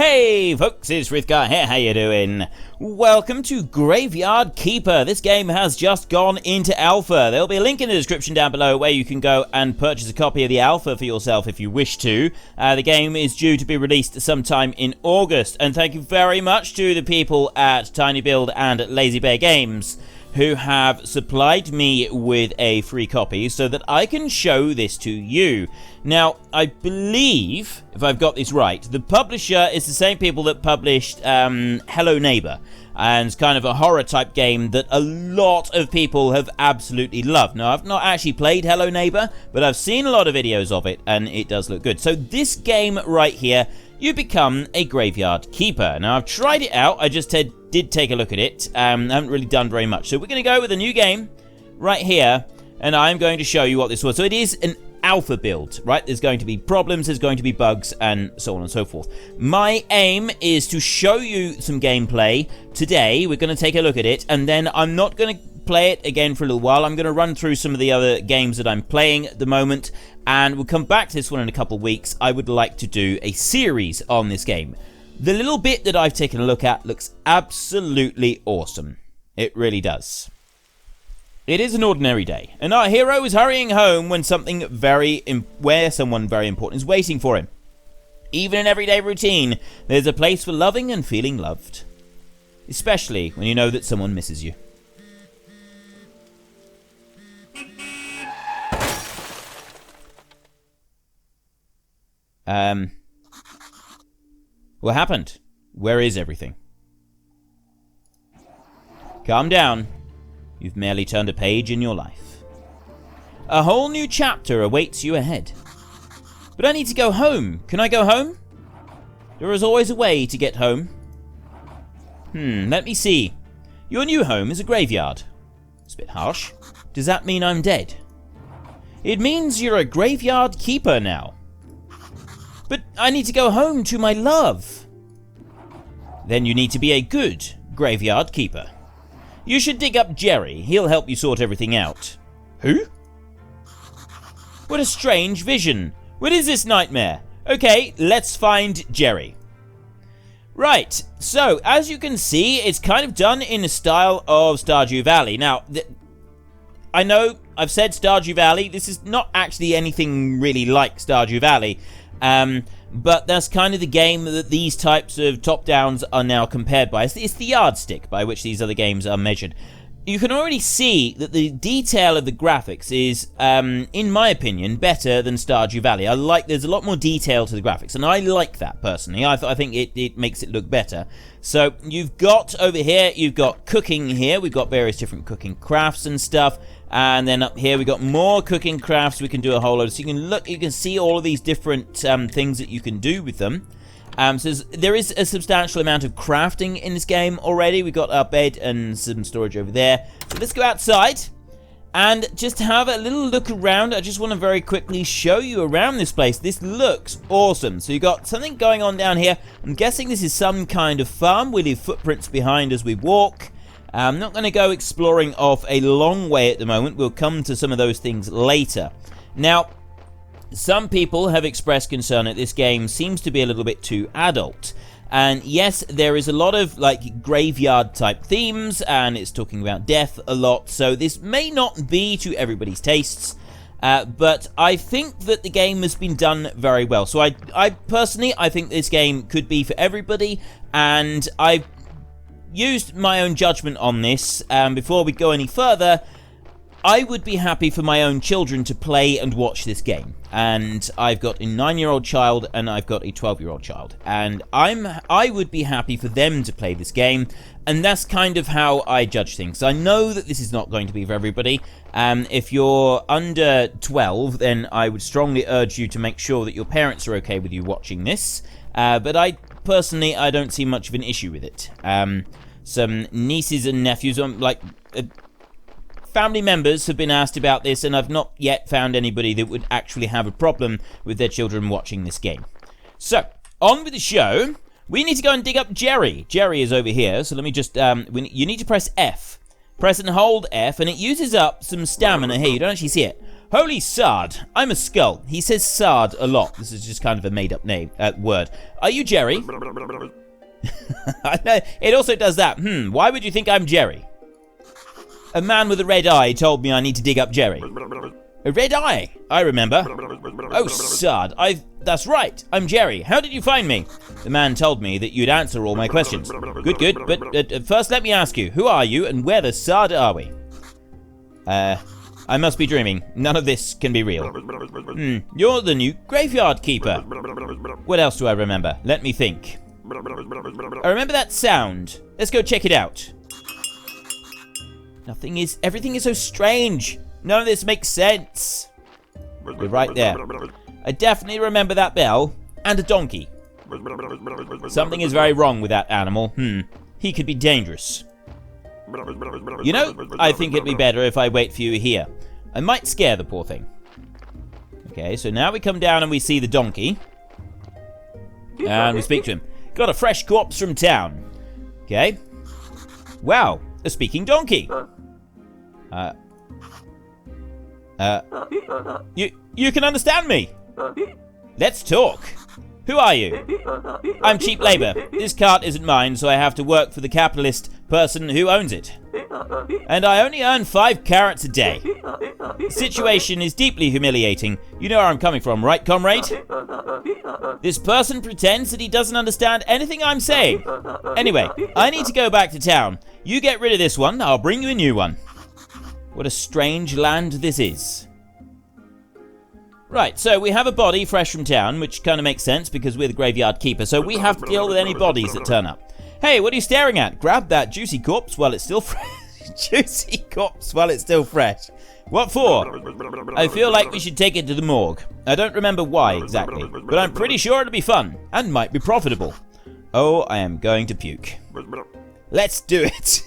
Hey folks, it's Frithgar here, how you doing? Welcome to Graveyard Keeper. This game has just gone into alpha. There'll be a link in the description down below where you can go and purchase a copy of the alpha for yourself if you wish to. The game is due to be released sometime in August, and thank you very much to the people at Tiny Build and Lazy Bear Games who have supplied me with a free copy so that I can show this to you. Now, I believe, if I've got this right, the publisher is the same people that published Hello Neighbor, and it's kind of a horror type game that a lot of people have absolutely loved. Now, I've not actually played Hello Neighbor, but I've seen a lot of videos of it, and it does look good. So this game right here, you become a graveyard keeper. Now, I've tried it out. I just did take a look at it. I haven't really done very much. So we're going to go with a new game right here, and I'm going to show you what this was. So it is an alpha build, right? There's going to be problems, there's going to be bugs, and so on and so forth. My aim is to show you some gameplay today. We're going to take a look at it, and then I'm not going to play it again for a little while. I'm going to run through some of the other games that I'm playing at the moment, and we'll come back to this one in a couple of weeks. I would like to do a series on this game. The little bit that I've taken a look at looks absolutely awesome. It really does. It is an ordinary day, and our hero is hurrying home when someone very important is waiting for him. Even in everyday routine, there's a place for loving and feeling loved. Especially when you know that someone misses you. What happened? Where is everything? Calm down. You've merely turned a page in your life. A whole new chapter awaits you ahead. But I need to go home. Can I go home? There is always a way to get home. Let me see. Your new home is a graveyard. It's a bit harsh. Does that mean I'm dead? It means you're a graveyard keeper now. But I need to go home to my love. Then you need to be a good graveyard keeper. You should dig up Jerry. He'll help you sort everything out. Who? What a strange vision. What is this nightmare? Okay, let's find Jerry. Right, so as you can see, it's kind of done in the style of Stardew Valley. Now, I know I've said Stardew Valley. This is not actually anything really like Stardew Valley. But that's kind of the game that these types of top-downs are now compared by. It's the yardstick by which these other games are measured. You can already see that the detail of the graphics is, in my opinion, better than Stardew Valley. There's a lot more detail to the graphics, and I like that, personally. I think it makes it look better. So, you've got, over here, you've got cooking here. We've got various different cooking crafts and stuff. And then up here, we've got more cooking crafts. We can do a whole load. So, you can see all of these different things that you can do with them. So there is a substantial amount of crafting in this game already. We've got our bed and some storage over there. So let's go outside and just have a little look around. I just want to very quickly show you around this place. This looks awesome. So you've got something going on down here. I'm guessing this is some kind of farm. We leave footprints behind as we walk. I'm not going to go exploring off a long way at the moment. We'll come to some of those things later. Now, some people have expressed concern that this game seems to be a little bit too adult. And yes, there is a lot of graveyard type themes, and it's talking about death a lot, so this may not be to everybody's tastes. But I think that the game has been done very well. So I personally, I think this game could be for everybody, and I've used my own judgment on this. Before we go any further, I would be happy for my own children to play and watch this game. And I've got a 9-year-old child and I've got a 12-year-old child. And I would be happy for them to play this game. And that's kind of how I judge things. I know that this is not going to be for everybody. If you're under 12, then I would strongly urge you to make sure that your parents are okay with you watching this. But I don't see much of an issue with it. Some nieces and nephews, family members have been asked about this, and I've not yet found anybody that would actually have a problem with their children watching this game. So, on with the show. We need to go and dig up Jerry. Jerry is over here, so let me just, you need to press F. Press and hold F, and it uses up some stamina here. You don't actually see it. Holy Sard, I'm a skull. He says Sard a lot. This is just kind of a made-up name, word. Are you Jerry? It also does that. Why would you think I'm Jerry? A man with a red eye told me I need to dig up Jerry. A red eye, I remember. Oh, Sard, that's right, I'm Jerry. How did you find me? The man told me that you'd answer all my questions. Good, but first let me ask you, who are you and where the Sard are we? I must be dreaming. None of this can be real. You're the new graveyard keeper. What else do I remember? Let me think. I remember that sound. Let's go check it out. Everything is so strange. None of this makes sense. You're right there. I definitely remember that bell and a donkey. Something is very wrong with that animal. He could be dangerous. You know, I think it'd be better if I wait for you here. I might scare the poor thing. Okay, so now we come down and we see the donkey. And we speak to him. Got a fresh corpse from town. Okay. Wow, a speaking donkey. You can understand me. Let's talk. Who are you? I'm cheap labor. This cart isn't mine, so I have to work for the capitalist person who owns it. And I only earn 5 carats a day. The situation is deeply humiliating. You know where I'm coming from, right, comrade? This person pretends that he doesn't understand anything I'm saying. Anyway, I need to go back to town. You get rid of this one, I'll bring you a new one. What a strange land this is. Right, so we have a body fresh from town, which kind of makes sense because we're the graveyard keeper, so we have to deal with any bodies that turn up. Hey, what are you staring at? Grab that juicy corpse while it's still fresh. Juicy corpse while it's still fresh. What for? I feel like we should take it to the morgue. I don't remember why exactly, but I'm pretty sure it'll be fun and might be profitable. Oh, I am going to puke. Let's do it.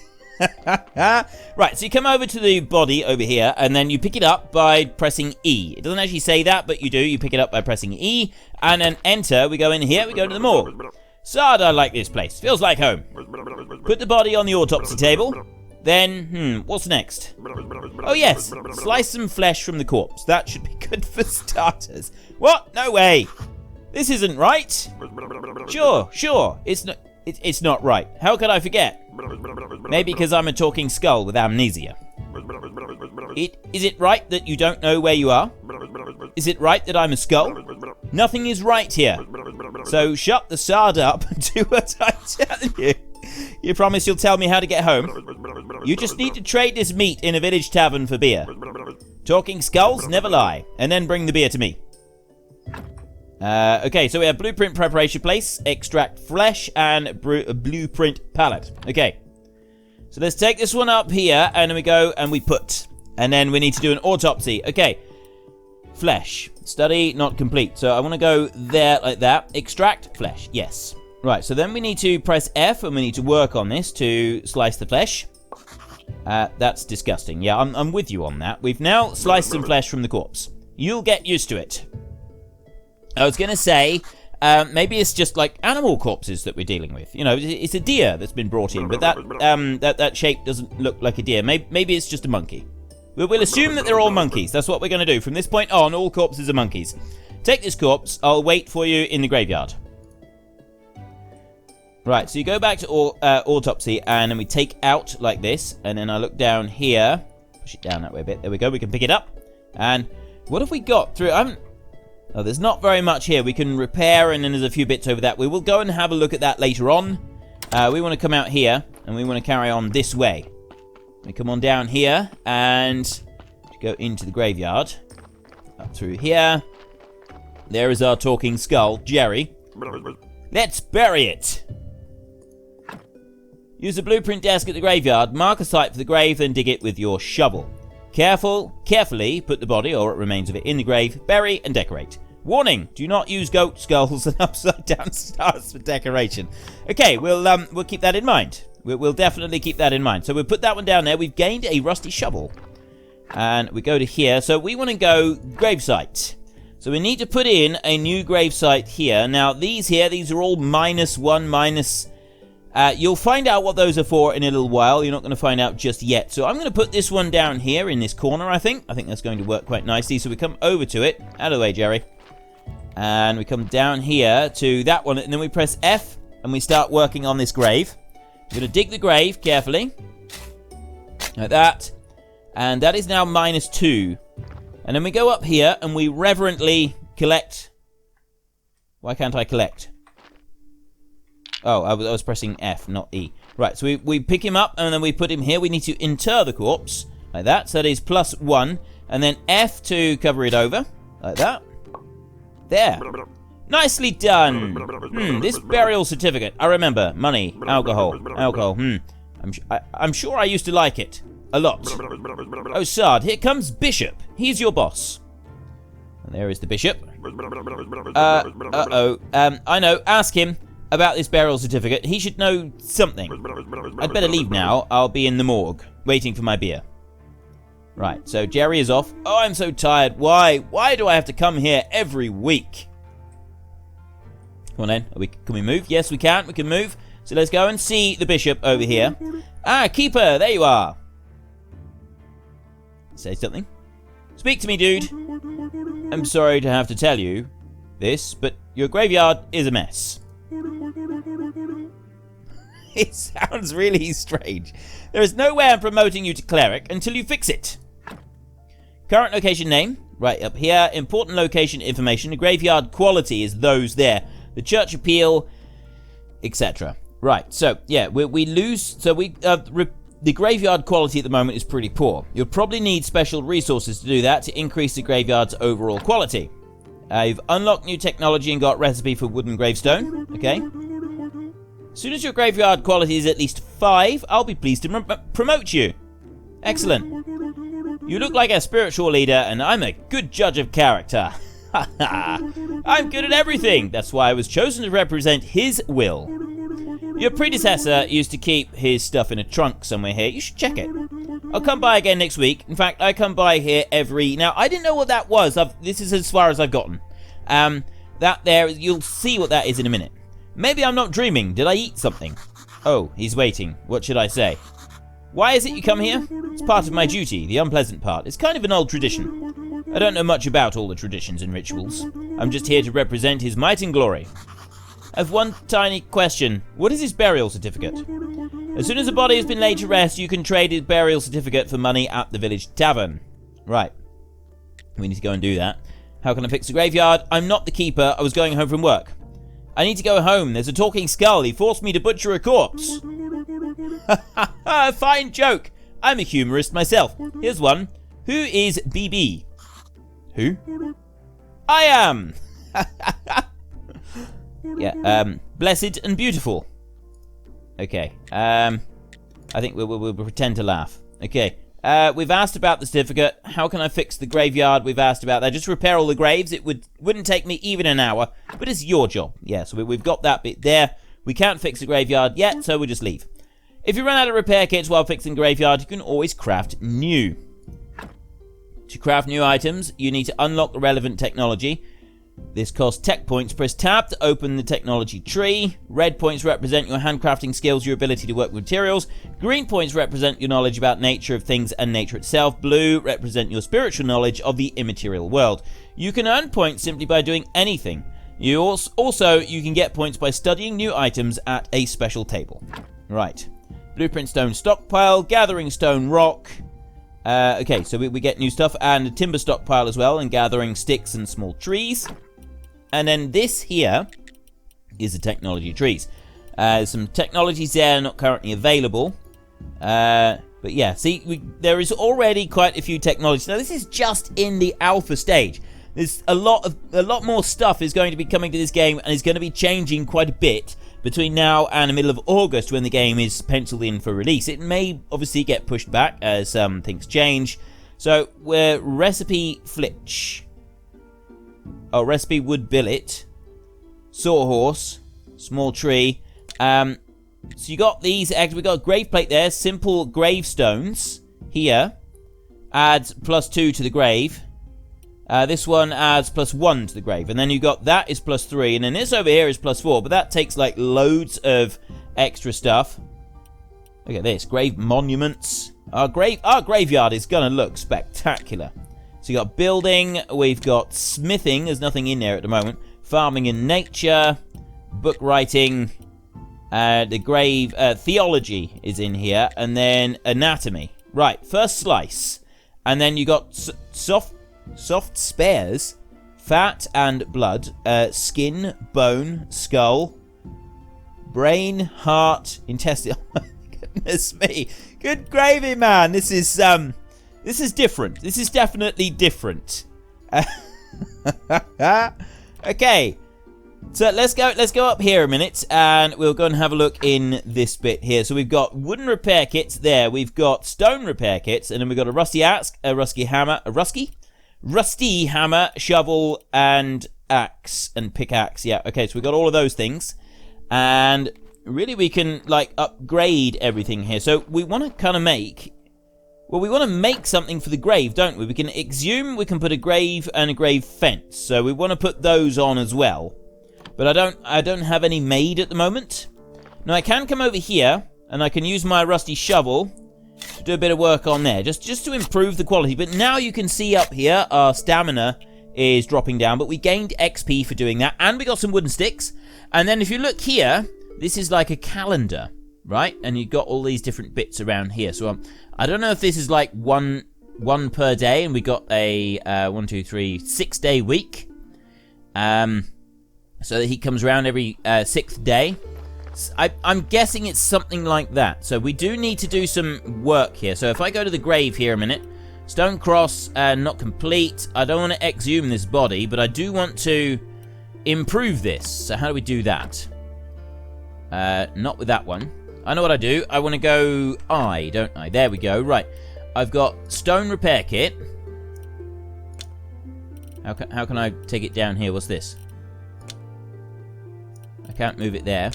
Right, so you come over to the body over here, and then you pick it up by pressing E. It doesn't actually say that, but you do. You pick it up by pressing E, and then enter. We go in here, we go to the morgue. Sard, I like this place. Feels like home. Put the body on the autopsy table. Then, what's next? Oh yes, slice some flesh from the corpse. That should be good for starters. What? No way. This isn't right. Sure. It's not right. How could I forget? Maybe because I'm a talking skull with amnesia. Is it right that you don't know where you are? Is it right that I'm a skull? Nothing is right here. So shut the Sard up and do what I tell you. You promise you'll tell me how to get home? You just need to trade this meat in a village tavern for beer. Talking skulls never lie. And then bring the beer to me. Okay, so we have blueprint preparation place, extract flesh, and blueprint palette. Okay, so let's take this one up here, and then we go and we put. And then we need to do an autopsy. Okay, flesh. Study not complete. So I want to go there like that. Extract flesh. Yes. Right, so then we need to press F, and we need to work on this to slice the flesh. That's disgusting. Yeah, I'm with you on that. We've now sliced some flesh from the corpse. You'll get used to it. I was going to say, maybe it's just like animal corpses that we're dealing with. You know, it's a deer that's been brought in, but that shape doesn't look like a deer. Maybe it's just a monkey. We'll assume that they're all monkeys. That's what we're going to do. From this point on, all corpses are monkeys. Take this corpse. I'll wait for you in the graveyard. Right, so you go back to autopsy, and then we take out like this, and then I look down here. Push it down that way a bit. There we go. We can pick it up. And what have we got through? Oh, there's not very much here. We can repair, and then there's a few bits over that. We will go and have a look at that later on. We want to come out here, and we want to carry on this way. We come on down here, and go into the graveyard. Up through here. There is our talking skull, Jerry. Let's bury it. Use the blueprint desk at the graveyard. Mark a site for the grave, then dig it with your shovel. Carefully put the body, or remains of it, in the grave, bury, and decorate. Warning, do not use goat skulls and upside down stars for decoration. Okay, we'll keep that in mind. We'll definitely keep that in mind. So we'll put that one down there. We've gained a rusty shovel. And we go to here. So we want to go gravesite. So we need to put in a new gravesite here. Now these are all -1, You'll find out what those are for in a little while. You're not going to find out just yet. So I'm going to put this one down here in this corner, I think. I think that's going to work quite nicely. So we come over to it. Out of the way, Jerry. And we come down here to that one. And then we press F. And we start working on this grave. We're going to dig the grave carefully. Like that. And that is now -2. And then we go up here and we reverently collect. Why can't I collect? Oh, I was pressing F, not E. Right, so we pick him up and then we put him here. We need to inter the corpse, like that. So that is +1. And then F to cover it over, like that. There. Nicely done. This burial certificate. I remember. Money, alcohol. I'm sure I used to like it. A lot. Oh, Sard, here comes Bishop. He's your boss. And there is the Bishop. I know. Ask him about this burial certificate. He should know something. I'd better leave now. I'll be in the morgue, waiting for my beer. Right, so Jerry is off. Oh, I'm so tired. Why? Why do I have to come here every week? Come on then. Can we move? Yes, we can. We can move. So let's go and see the Bishop over here. Ah, Keeper, there you are. Say something. Speak to me, dude. I'm sorry to have to tell you this, but your graveyard is a mess. It sounds really strange. There is no way I'm promoting you to cleric until you fix it. Current location name, right up here. Important location information. The graveyard quality is those there. The church appeal, etc. Right, so, yeah, we lose... So, the graveyard quality at the moment is pretty poor. You'll probably need special resources to do that to increase the graveyard's overall quality. You've unlocked new technology and got recipe for wooden gravestone. Okay. As soon as your graveyard quality is at least 5, I'll be pleased to promote you. Excellent. You look like a spiritual leader, and I'm a good judge of character. I'm good at everything. That's why I was chosen to represent his will. Your predecessor used to keep his stuff in a trunk somewhere here. You should check it. I'll come by again next week. In fact, I come by here every... Now, I didn't know what that was. This is as far as I've gotten. That there, you'll see what that is in a minute. Maybe I'm not dreaming. Did I eat something? Oh, he's waiting. What should I say? Why is it you come here? It's part of my duty, the unpleasant part. It's kind of an old tradition. I don't know much about all the traditions and rituals. I'm just here to represent his might and glory. I have one tiny question. What is his burial certificate? As soon as the body has been laid to rest, you can trade his burial certificate for money at the village tavern. Right. We need to go and do that. How can I fix the graveyard? I'm not the keeper. I was going home from work. I need to go home. There's a talking skull. He forced me to butcher a corpse. Fine joke. I'm a humorist myself. Here's one. Who is BB? Who? I am. Yeah, blessed and beautiful. Okay, I think we'll pretend to laugh. Okay, we've asked about the certificate. How can I fix the graveyard? We've asked about that. Just repair all the graves. It wouldn't take me even an hour, but it's your job. Yeah, so we've got that bit there. We can't fix the graveyard yet, so we'll just leave. If you run out of repair kits while fixing the graveyard, you can always craft new. To craft new items, you need to unlock the relevant technology. This costs tech points. Press tab to open the technology tree. Red points represent your handcrafting skills, your ability to work with materials. Green points represent your knowledge about nature of things and nature itself. Blue represent your spiritual knowledge of the immaterial world. You can earn points simply by doing anything. You also you can get points by studying new items at a special table. Right. Blueprint stone stockpile, gathering stone rock. Okay, so we get new stuff, and a timber stockpile as well, and gathering sticks and small trees. And then this here is the technology trees. Some technologies there not currently available. But yeah, see, there is already quite a few technologies. Now this is just in the alpha stage. There's a lot more stuff is going to be coming to this game, and is going to be changing quite a bit between now and the middle of August when the game is penciled in for release. It may obviously get pushed back as things change. So we're recipe flitch. Oh, recipe wood billet, sawhorse, small tree. So you got these eggs. We got a grave plate there. Simple gravestones here. Adds +2 to the grave. This one adds +1 to the grave, and then you got that is +3, and then this over here is +4, but that takes like loads of extra stuff. Look at this. Grave monuments. Our graveyard is going to look spectacular. So you got building. We've got smithing. There's nothing in there at the moment. Farming and nature. Book writing. The grave. Theology is in here. And then anatomy. Right. First slice. And then you got soft spares. Fat and blood. Skin. Bone. Skull. Brain. Heart. Intestine. Goodness me. Good gravy, man. This is different. This is definitely different. Okay. So let's go up here a minute and we'll go and have a look in this bit here. So we've got wooden repair kits there. We've got stone repair kits, and then we've got a rusty axe, a rusty hammer, rusty hammer, shovel, and axe and pickaxe. Yeah, okay, so we've got all of those things. And really, we can, like, upgrade everything here. So we want to kind of make... Well, we want to make something for the grave, don't we? We can exhume, we can put a grave and a grave fence. So we want to put those on as well. But I don't have any made at the moment. Now, I can come over here, and I can use my rusty shovel to do a bit of work on there. Just to improve the quality. But now you can see up here, our stamina is dropping down. But we gained XP for doing that. And we got some wooden sticks. And then if you look here... This is like a calendar, right? And you've got all these different bits around here. So I don't know if this is like one per day, and we got a 6-day week. So that he comes around every 6th day. I'm guessing it's something like that. So we do need to do some work here. So if I go to the grave here a minute, stone cross, not complete. I don't want to exhume this body, but I do want to improve this. So how do we do that? Not with that one. I know what I do. I want to go don't I? There we go. Right. I've got stone repair kit. How can I take it down here? What's this? I can't move it there.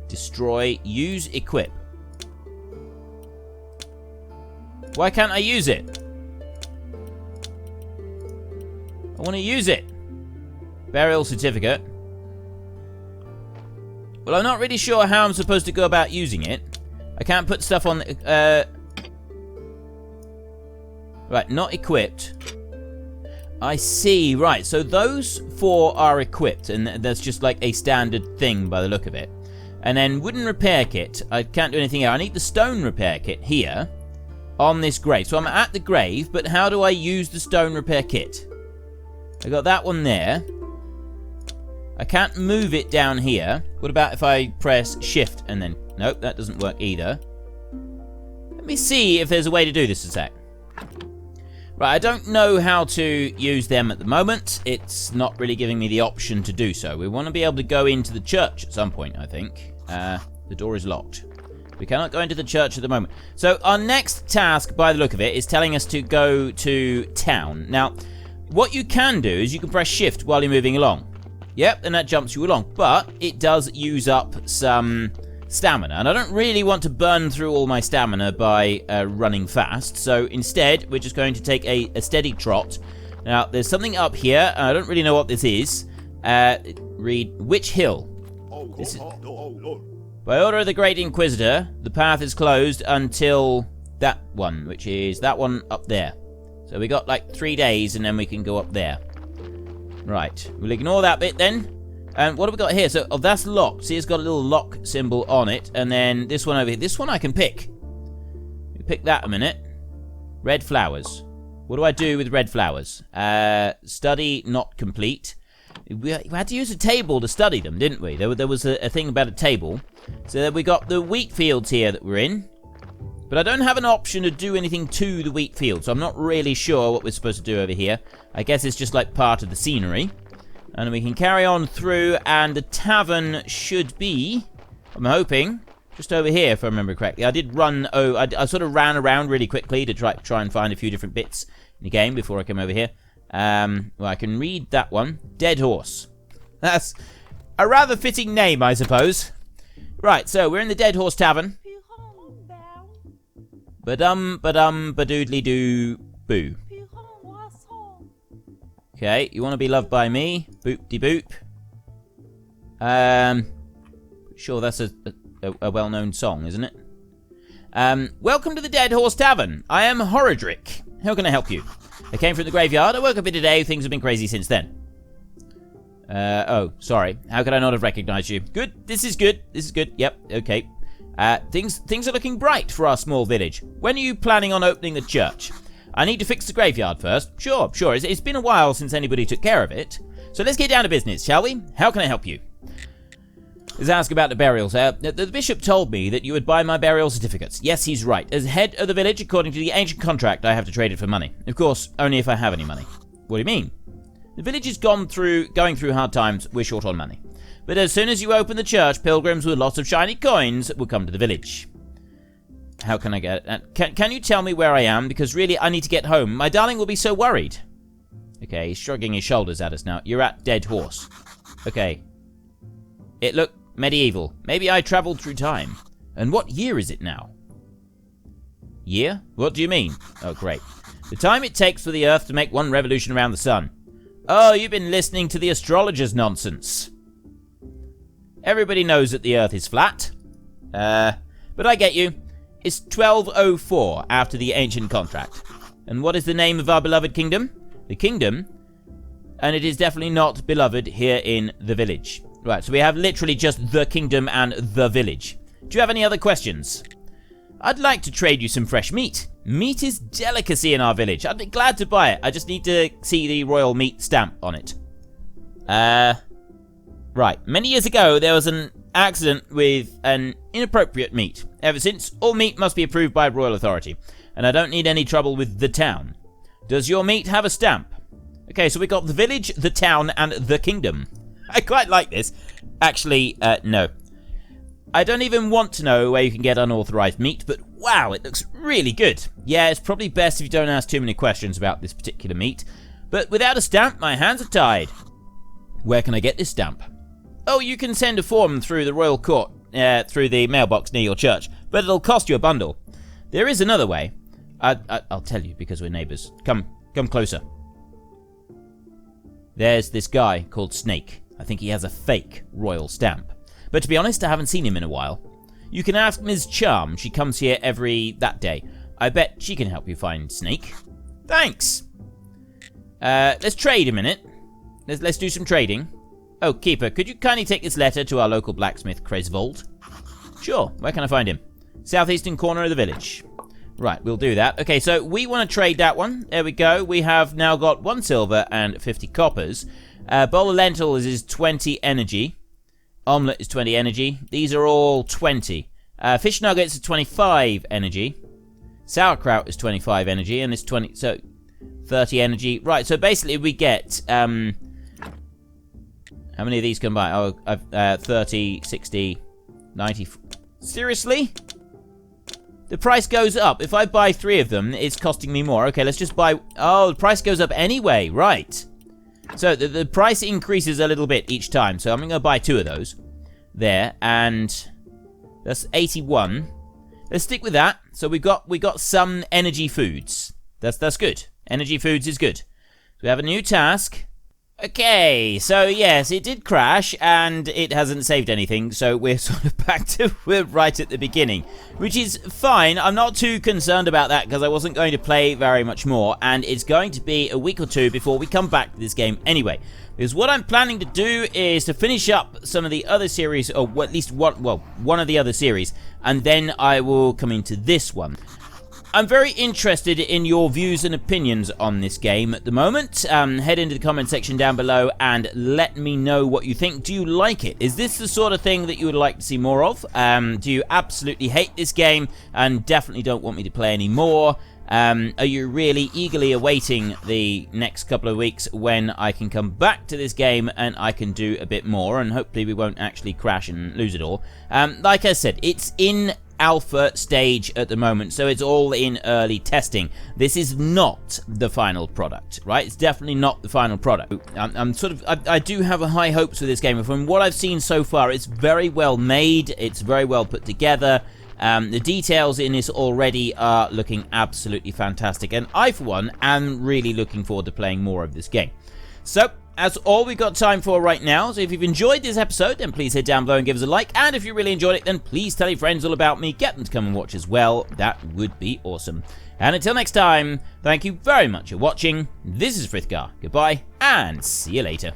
Destroy. Use equip. Why can't I use it? I want to use it. Burial certificate. Well, I'm not really sure how I'm supposed to go about using it. I can't put stuff on... Right, not equipped. I see, right. So those 4 are equipped, and that's just like a standard thing by the look of it. And then wooden repair kit. I can't do anything here. I need the stone repair kit here on this grave. So I'm at the grave, but how do I use the stone repair kit? I got that one there. I can't move it down here. What about if I press shift and then... Nope, that doesn't work either. Let me see if there's a way to do this a sec. Right, I don't know how to use them at the moment. It's not really giving me the option to do so. We want to be able to go into the church at some point, I think. The door is locked. We cannot go into the church at the moment. So our next task, by the look of it, is telling us to go to town. Now, what you can do is you can press shift while you're moving along. Yep, and that jumps you along. But it does use up some stamina. And I don't really want to burn through all my stamina by running fast. So instead, we're just going to take a steady trot. Now, there's something up here. I don't really know what this is. Read, which hill? This is... By order of the Great Inquisitor, the path is closed until that one, which is that one up there. So we got like 3 days, and then we can go up there. Right, we'll ignore that bit then. And what have we got here? So, that's locked. See, it's got a little lock symbol on it. And then this one over here. This one I can pick. We pick that a minute. Red flowers. What do I do with red flowers? Study not complete. We had to use a table to study them, didn't we? There was a thing about a table. So we got the wheat fields here that we're in. But I don't have an option to do anything to the wheat field, so I'm not really sure what we're supposed to do over here. I guess it's just like part of the scenery. And we can carry on through, and the tavern should be, I'm hoping, just over here, if I remember correctly. I did run, I sort of ran around really quickly to try and find a few different bits in the game before I come over here. Well, I can read that one. Dead Horse. That's a rather fitting name, I suppose. Right, so we're in the Dead Horse Tavern. Badoodly-doo, boo. Okay, you want to be loved by me? Boop-de-boop. Sure, that's a a well-known song, isn't it? Welcome to the Dead Horse Tavern. I am Horadric. How can I help you? I came from the graveyard. I woke up here today. Things have been crazy since then. Oh, sorry. How could I not have recognized you? Good. This is good. This is good. Yep. Okay. Things are looking bright for our small village. When are you planning on opening the church? I need to fix the graveyard first. Sure. It's been a while since anybody took care of it. So let's get down to business, shall we? How can I help you? Let's ask about the burials. The bishop told me that you would buy my burial certificates. Yes, he's right. As head of the village, according to the ancient contract, I have to trade it for money. Of course, only if I have any money. What do you mean? The village is going through hard times. We're short on money. But as soon as you open the church, pilgrims with lots of shiny coins will come to the village. How can I get it? Can you tell me where I am? Because really, I need to get home. My darling will be so worried. Okay, he's shrugging his shoulders at us now. You're at Dead Horse. Okay. It looked medieval. Maybe I traveled through time. And what year is it now? Year? What do you mean? Oh, great. The time it takes for the Earth to make one revolution around the sun. Oh, you've been listening to the astrologers' nonsense. Everybody knows that the Earth is flat. But I get you. It's 1204 after the ancient contract. And what is the name of our beloved kingdom? The kingdom? And it is definitely not beloved here in the village. Right, so we have literally just the kingdom and the village. Do you have any other questions? I'd like to trade you some fresh meat. Meat is delicacy in our village. I'd be glad to buy it. I just need to see the royal meat stamp on it. Right. Many years ago, there was an accident with an inappropriate meat. Ever since, all meat must be approved by royal authority. And I don't need any trouble with the town. Does your meat have a stamp? Okay, so we got the village, the town, and the kingdom. I quite like this. Actually, no. I don't even want to know where you can get unauthorized meat, but wow, it looks really good. Yeah, it's probably best if you don't ask too many questions about this particular meat. But without a stamp, my hands are tied. Where can I get this stamp? Oh, you can send a form through the royal court, through the mailbox near your church, but it'll cost you a bundle. There is another way. I'll tell you because we're neighbors. Come closer. There's this guy called Snake. I think he has a fake royal stamp. But to be honest, I haven't seen him in a while. You can ask Ms. Charm. She comes here that day. I bet she can help you find Snake. Thanks. Let's trade a minute. Let's do some trading. Oh, Keeper, could you kindly take this letter to our local blacksmith, Cresvold? Sure. Where can I find him? Southeastern corner of the village. Right, we'll do that. Okay, so we want to trade that one. There we go. We have now got 1 silver and 50 coppers. Bowl of lentils is 20 energy. Omelette is 20 energy. These are all 20. Fish nuggets is 25 energy. Sauerkraut is 25 energy, and it's 20, so 30 energy. Right, so basically we get, how many of these can buy? Oh, 30, 60, 90. Seriously? The price goes up. If I buy 3 of them, it's costing me more. Okay, let's just buy, oh, the price goes up anyway, right. So the price increases a little bit each time. So I'm going to buy 2 of those. There, and that's 81. Let's stick with that. So we got some energy foods. That's good. Energy foods is good. So we have a new task. Okay, so yes, it did crash, and it hasn't saved anything, so we're sort of back to right at the beginning, which is fine. I'm not too concerned about that, because I wasn't going to play very much more, and it's going to be a week or 2 before we come back to this game anyway, because what I'm planning to do is to finish up some of the other series, or at least one of the other series, and then I will come into this one. I'm very interested in your views and opinions on this game at the moment. Head into the comment section down below and let me know what you think. Do you like it? Is this the sort of thing that you would like to see more of? Do you absolutely hate this game and definitely don't want me to play any more? Are you really eagerly awaiting the next couple of weeks when I can come back to this game and I can do a bit more, and hopefully we won't actually crash and lose it all? Like I said, it's in alpha stage at the moment, so it's all in early testing. This is not the final product, right? It's definitely not the final product. I do have high hopes for this game. From what I've seen so far, it's very well made, it's very well put together. The details in this already are looking absolutely fantastic, and I for one am really looking forward to playing more of this game. So that's all we've got time for right now. So if you've enjoyed this episode, then please hit down below and give us a like. And if you really enjoyed it, then please tell your friends all about me. Get them to come and watch as well. That would be awesome. And until next time, thank you very much for watching. This is Frithgar. Goodbye, and see you later.